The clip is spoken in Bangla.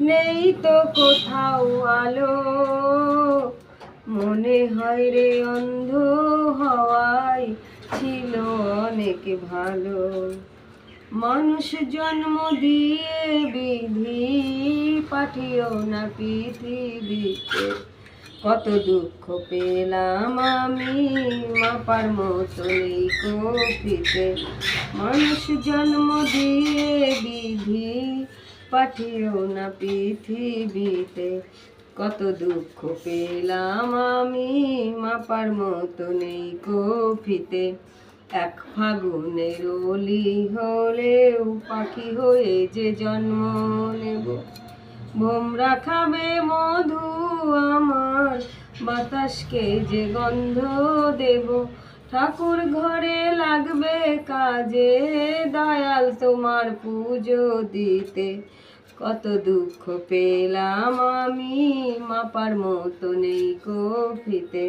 নেই তো কোথাও আলো, মনে হয় রে অন্ধ হওয়ায় ছিল অনেক ভালো। মানুষ জন্ম দিয়ে বিধি পাঠিও না পৃথিবীতে, কত দুঃখ পেলাম আমি মাপার মতো নেই কপিতে। মানুষ জন্ম দিয়ে বিধি পাঠিও না পৃথিবীতে, কত দুঃখ পেলাম আমি মাপার মতো নেই কপিতে। এক ফাগুনের অলি হলেও পাখি হয়ে যে জন্ম নেব, ভোমরা খাবে মধু আমার, বাতাসকে যে গন্ধ দেব। ঠাকুর ঘরে লাগবে কাজে, দয়াল তোমার পুজো দিতে, কত দুঃখ পেলাম আমি মাপার মতো নেই কপিতে।